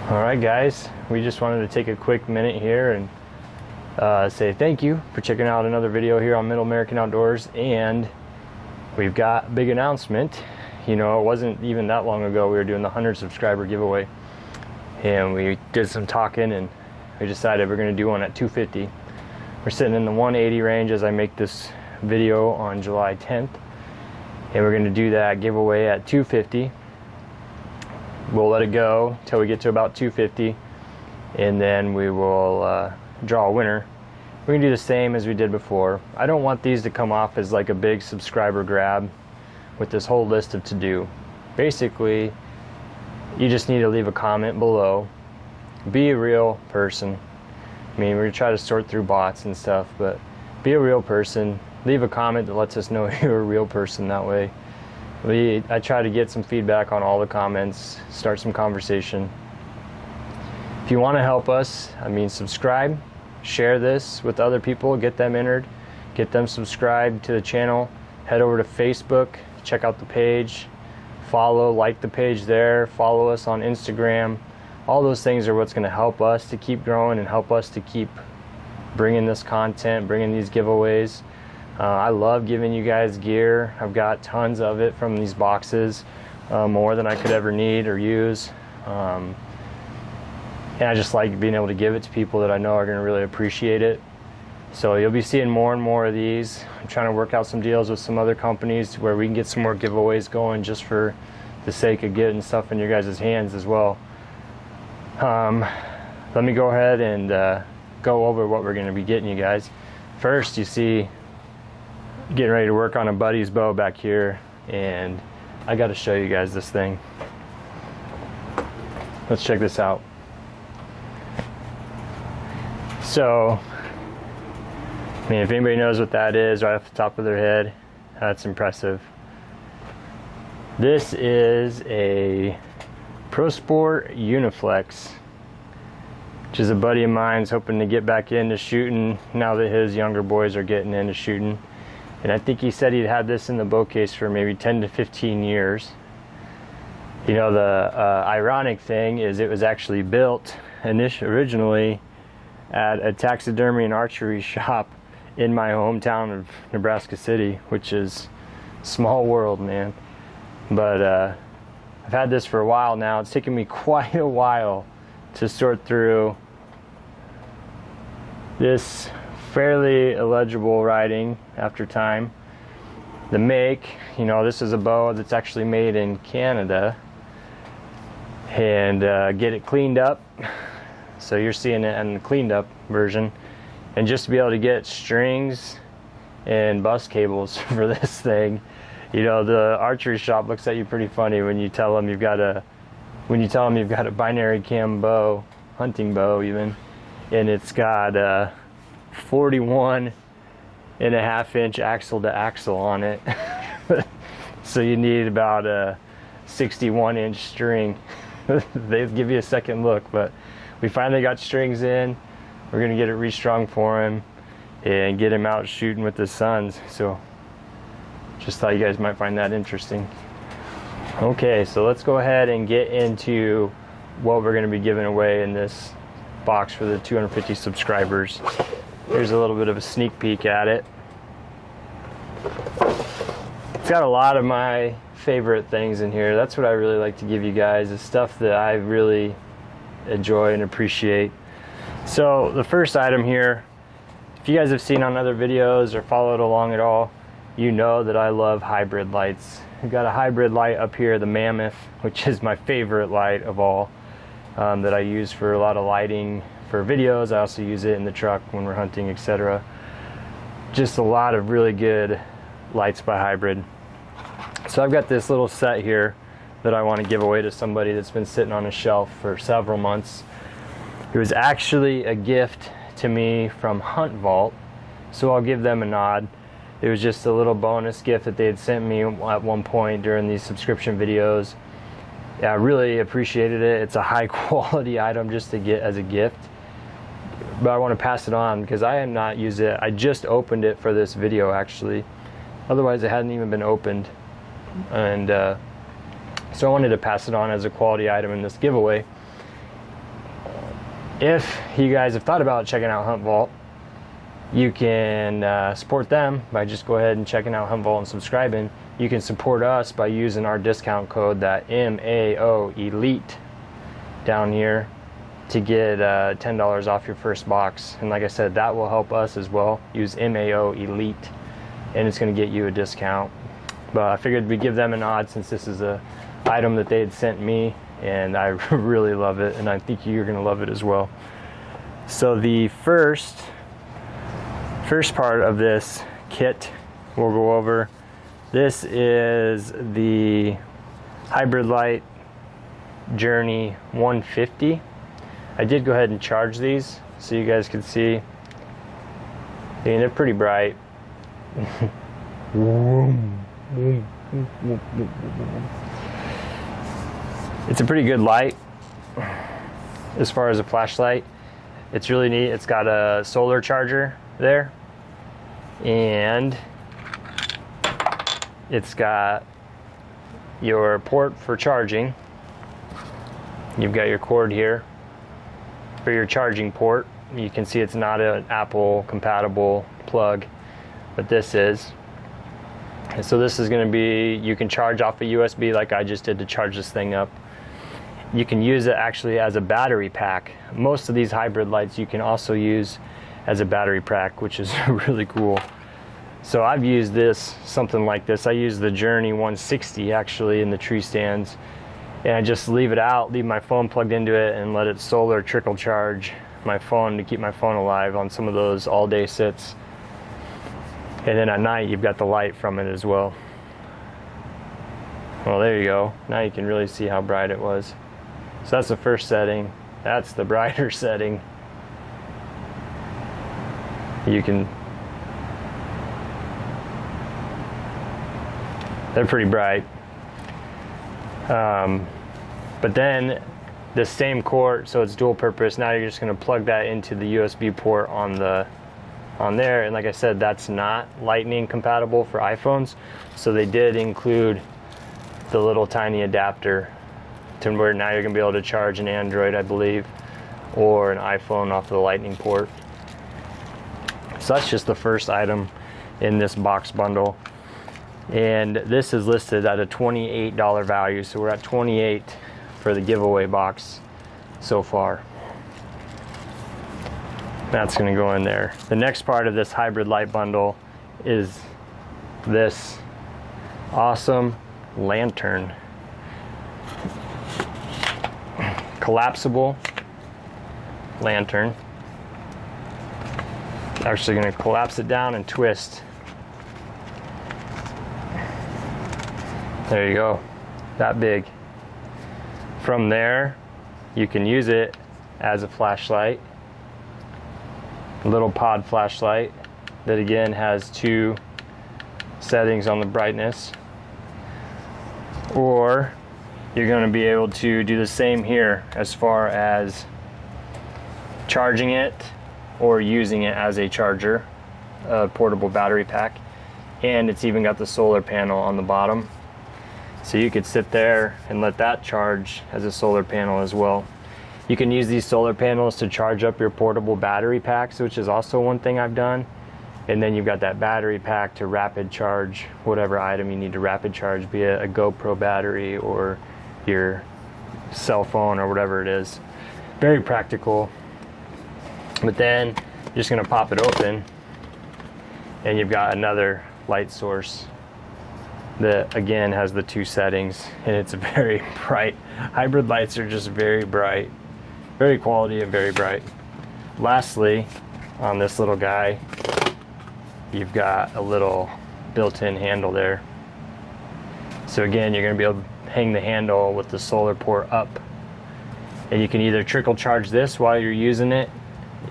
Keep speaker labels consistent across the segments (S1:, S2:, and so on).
S1: Alright guys, we just wanted to take a quick minute here and say thank you for checking out another video here on Middle American Outdoors. And we've got a big announcement. You know, it wasn't even that long ago we were doing the 100 subscriber giveaway, and we did some talking and we decided we're going to do one at 250. We're sitting in the 180 range as I make this video on July 10th, and we're going to do that giveaway at 250. We'll let it go till we get to about 250, and then we will draw a winner. We're going to do the same as we did before. I don't want these to come off as like a big subscriber grab with this whole list of to do. Basically, you just need to leave a comment below. Be a real person. I mean, we're going to try to sort through bots and stuff, but be a real person. Leave a comment that lets us know you're a real person. That way I try to get some feedback on all the comments, start some conversation. If you want to help us, I mean, subscribe, share this with other people, get them entered, get them subscribed to the channel. Head over to Facebook, check out the page, follow, like the page there, follow us on Instagram. All those things are what's going to help us to keep growing and help us to keep bringing this content, bringing these giveaways. I love giving you guys gear. I've got tons of it from these boxes, more than I could ever need or use. And I just like being able to give it to people that I know are going to really appreciate it. So you'll be seeing more and more of these. I'm trying to work out some deals with some other companies where we can get some more giveaways going just for the sake of getting stuff in your guys' hands as well. Let me go ahead and go over what we're going to be getting you guys. First, you see getting ready to work on a buddy's bow back here, and I got to show you guys this thing. Let's check this out. So, I mean, if anybody knows what that is right off the top of their head, that's impressive. This is a Pro Sport Uniflex, which is a buddy of mine's hoping to get back into shooting now that his younger boys are getting into shooting. And I think he said he'd had this in the bow case for maybe 10 to 15 years. You know, the ironic thing is it was actually built originally at a taxidermy and archery shop in my hometown of Nebraska City, which is small world, man. But I've had this for a while now. It's taken me quite a while to sort through this fairly illegible writing after time. The make, you know, this is a bow that's actually made in Canada, and get it cleaned up. So you're seeing it in the cleaned up version, and just to be able to get strings and bus cables for this thing. You know, the archery shop looks at you pretty funny when you tell them you've got a binary cam bow, hunting bow even, and it's got 41.5-inch axle to axle on it. So you need about a 61-inch string. They give you a second look, but we finally got strings in. We're gonna get it restrung for him and get him out shooting with his sons. So just thought you guys might find that interesting. Okay, so let's go ahead and get into what we're going to be giving away in this box for the 250 subscribers. Here's a little bit of a sneak peek at it. It's got a lot of my favorite things in here. That's what I really like to give you guys, is stuff that I really enjoy and appreciate. So the first item here, if you guys have seen on other videos or followed along at all, you know that I love hybrid lights. I've got a hybrid light up here, the Mammoth, which is my favorite light of all, that I use for a lot of lighting for videos. I also use it in the truck when we're hunting, etc. Just a lot of really good lights by Hybrid. So I've got this little set here that I want to give away to somebody that's been sitting on a shelf for several months. It was actually a gift to me from Hunt Vault, so I'll give them a nod. It was just a little bonus gift that they had sent me at one point during these subscription videos. Yeah, I really appreciated it. It's a high quality item just to get as a gift. But I want to pass it on because I have not used it. I just opened it for this video actually. Otherwise it hadn't even been opened. And so I wanted to pass it on as a quality item in this giveaway. if you guys have thought about checking out Hunt Vault, you can support them by just go ahead and checking out Hunt Vault and subscribing. You can support us by using our discount code, that MAO Elite down here, to get $10 off your first box. And like I said, that will help us as well. Use MAO Elite and it's going to get you a discount. But I figured we'd give them a nod since this is a item that they had sent me, and I really love it, and I think you're going to love it as well. So the first part of this kit we'll go over. This is the Hybrid Light Journey 150. I did go ahead and charge these so you guys can see. I mean, they're pretty bright. It's a pretty good light as far as a flashlight. It's really neat. It's got a solar charger there, and it's got your port for charging. You've got your cord here for your charging port. You can see it's not an Apple compatible plug, but this is. And so this is going to be, you can charge off a USB like I just did to charge this thing up. You can use it actually as a battery pack. Most of these hybrid lights you can also use as a battery pack, which is really cool. So I've used this, something like this. I use the Journey 160 actually in the tree stands, and I just leave it out, leave my phone plugged into it, and let it solar trickle charge my phone to keep my phone alive on some of those all day sits. And then at night you've got the light from it as well. Well, there you go. Now you can really see how bright it was. So that's the first setting. That's the brighter setting. You can, they're pretty bright. But then the same cord, so it's dual purpose. Now you're just going to plug that into the USB port on there. And like I said, that's not Lightning compatible for iPhones. So they did include the little tiny adapter to where now you're going to be able to charge an Android, I believe, or an iPhone off the Lightning port. So that's just the first item in this box bundle. And this is listed at a $28 value. So we're at $28 for the giveaway box so far. That's going to go in there. The next part of this hybrid light bundle is this awesome lantern. Collapsible lantern. Actually going to collapse it down and twist. There you go. That big. From there, you can use it as a flashlight. A little pod flashlight that again has two settings on the brightness. Or you're going to be able to do the same here as far as charging it or using it as a charger, a portable battery pack. And it's even got the solar panel on the bottom. So you could sit there and let that charge as a solar panel as well. You can use these solar panels to charge up your portable battery packs, which is also one thing I've done. And then you've got that battery pack to rapid charge whatever item you need to rapid charge, be it a GoPro battery or your cell phone or whatever it is. Very practical. But then you're just going to pop it open and you've got another light source that again has the two settings, and it's very bright. Hybrid lights are just very bright, very quality and very bright. Lastly, on this little guy, you've got a little built-in handle there. So again, you're going to be able to hang the handle with the solar port up, and you can either trickle charge this while you're using it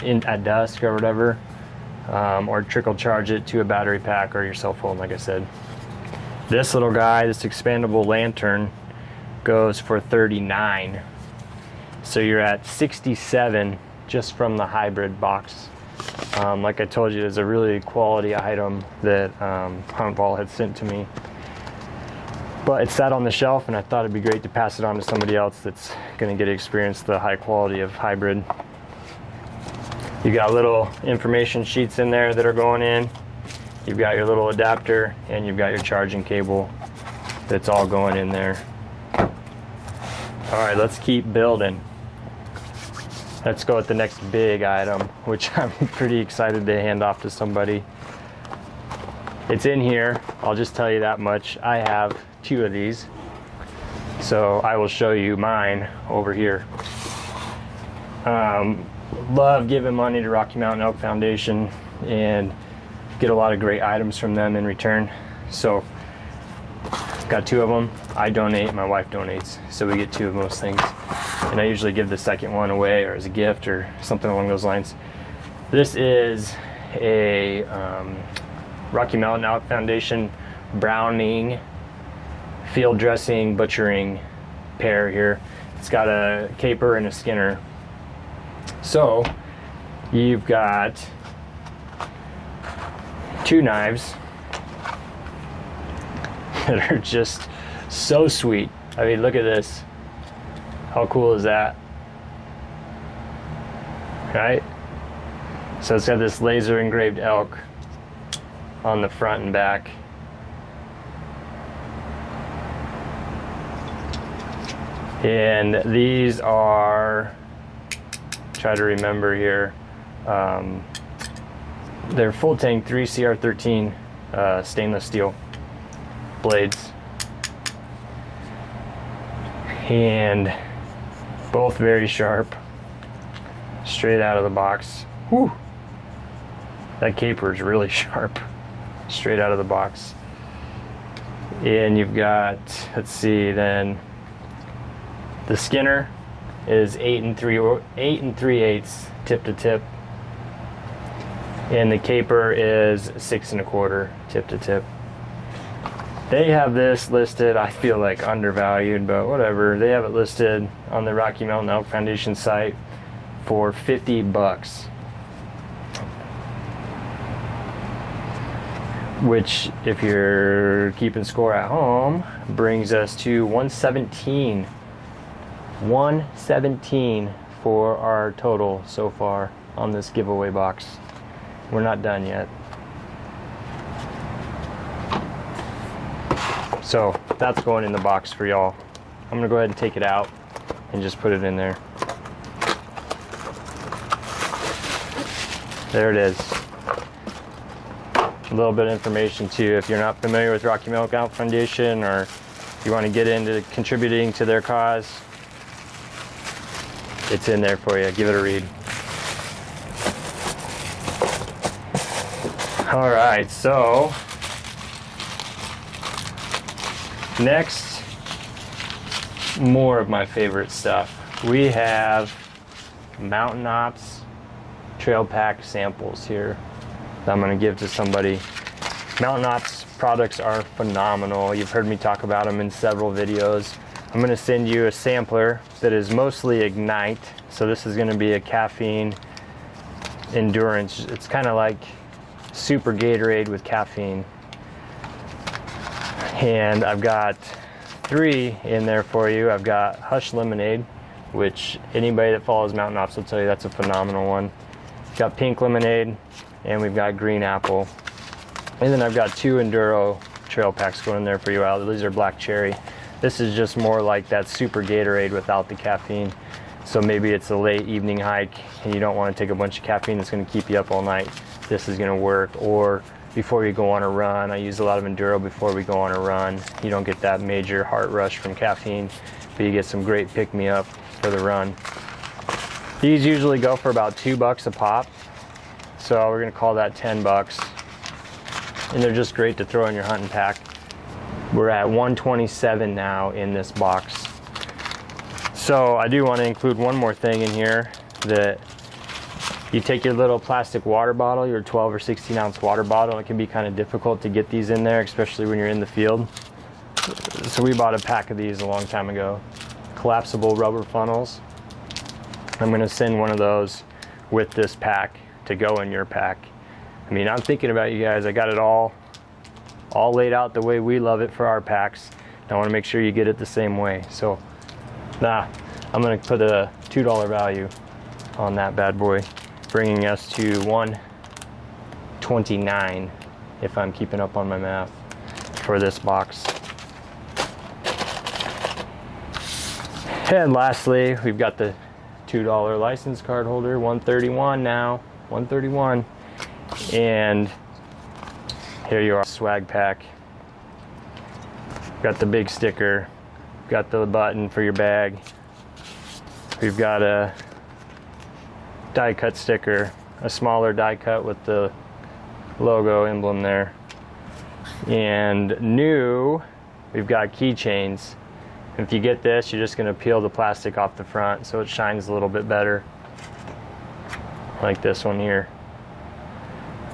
S1: at dusk or whatever, or trickle charge it to a battery pack or your cell phone, like I said. This little guy, this expandable lantern, goes for $39. So you're at $67 just from the hybrid box. Like I told you, it's a really quality item that Hunt Vault had sent to me. But it sat on the shelf, and I thought it'd be great to pass it on to somebody else that's going to get to experience the high quality of hybrid. You got little information sheets in there that are going in. You've got your little adapter, and you've got your charging cable that's all going in there. All right, let's keep building. Let's go with the next big item, which I'm pretty excited to hand off to somebody. It's in here, I'll just tell you that much. I have 2 of these, so I will show you mine over here. Love giving money to Rocky Mountain Elk Foundation and get a lot of great items from them in return. So got 2 of them. I donate, my wife donates, so we get 2 of those things. And I usually give the second one away or as a gift or something along those lines. This is a Rocky Mountain Elk Foundation browning, field dressing, butchering pair here. It's got a caper and a skinner. So you've got 2 knives that are just so sweet. I mean, look at this. How cool is that? Right? So it's got this laser engraved elk on the front and back. And these are, try to remember here, they're full tank 3CR13 stainless steel blades. And both very sharp, straight out of the box. Whew. That caper is really sharp, straight out of the box. And you've got, let's see, then the skinner is 8 3/8 tip to tip, and the caper is 6 1/4 tip to tip. They have this listed, I feel like undervalued, but whatever. They have it listed on the Rocky Mountain Elk Foundation site for $50. Which, if you're keeping score at home, brings us to $117. $117 for our total so far on this giveaway box. We're not done yet. So that's going in the box for y'all. I'm gonna go ahead and take it out and just put it in there. There it is. A little bit of information too. If you're not familiar with Rocky Mountain Elk Foundation, or you want to get into contributing to their cause, it's in there for you. Give it a read. All right, so next, more of my favorite stuff. We have Mountain Ops trail pack samples here that I'm going to give to somebody. Mountain Ops products are phenomenal. You've heard me talk about them in several videos. I'm going to send you a sampler that is mostly Ignite. So this is going to be a caffeine endurance. It's kind of like Super Gatorade with caffeine. And I've got 3 in there for you. I've got Hush Lemonade, which anybody that follows Mountain Ops will tell you that's a phenomenal one. Got Pink Lemonade, and we've got Green Apple. And then I've got 2 Enduro trail packs going in there for you. These are Black Cherry. This is just more like that Super Gatorade without the caffeine. So maybe it's a late evening hike and you don't want to take a bunch of caffeine that's going to keep you up all night. This is going to work. Or before you go on a run, I use a lot of Enduro before we go on a run. You don't get that major heart rush from caffeine, but you get some great pick-me-up for the run. These usually go for about $2 a pop. So we're going to call that $10. And they're just great to throw in your hunting pack. We're at $127 now in this box. So I do want to include one more thing in here, that you take your little plastic water bottle, your 12 or 16 ounce water bottle. It can be kind of difficult to get these in there, especially when you're in the field. So we bought a pack of these a long time ago. Collapsible rubber funnels. I'm going to send one of those with this pack to go in your pack. I mean, I'm thinking about you guys. I got it all laid out the way we love it for our packs. I want to make sure you get it the same way. So, I'm going to put a $2 value on that bad boy. bringing us to 129, if I'm keeping up on my math, for this box. And lastly, we've got the $2 license card holder, 131 now, 131. And here you are, swag pack. Got the big sticker, got the button for your bag. We've got a die cut sticker, a smaller die cut with the logo emblem there. And new, we've got keychains. If you get this, you're just gonna peel the plastic off the front so it shines a little bit better, like this one here.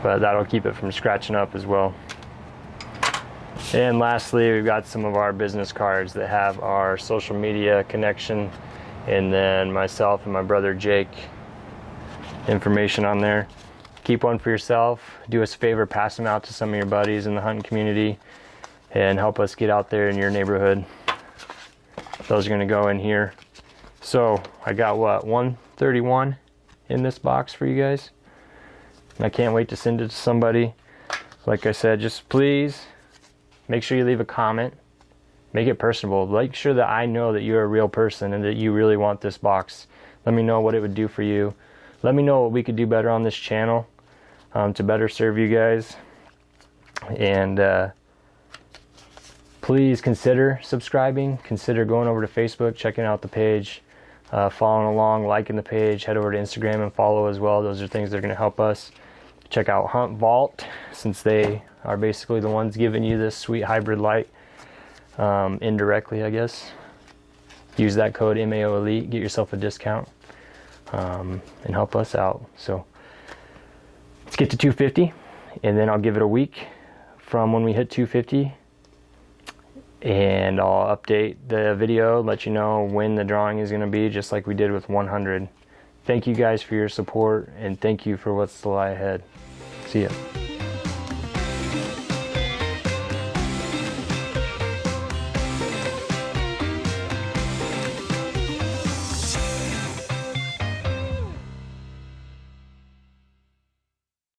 S1: But that'll keep it from scratching up as well. And lastly, we've got some of our business cards that have our social media connection, and then myself and my brother Jake information on there. Keep one for yourself. Do us a favor, pass them out to some of your buddies in the hunting community and help us get out there in your neighborhood. Those are going to go in here. So I got what, 131 in this box for you guys. And I can't wait to send it to somebody. Like I said, just please make sure you leave a comment. Make it personable. Make sure that I know that you're a real person and that you really want this box. Let me know what it would do for you. Let me know what we could do better on this channel to better serve you guys. And please consider subscribing. Consider going over to Facebook, checking out the page, following along, liking the page. Head over to Instagram and follow as well. Those are things that are going to help us. Check out Hunt Vault, since they are basically the ones giving you this sweet hybrid light indirectly, I guess. Use that code MAO Elite, get yourself a discount, and help us out. So let's get to 250, and then I'll give it a week from when we hit 250, and I'll update the video, let you know when the drawing is going to be, just like we did with 100. Thank you guys for your support, and thank you for what's to lie ahead. See ya.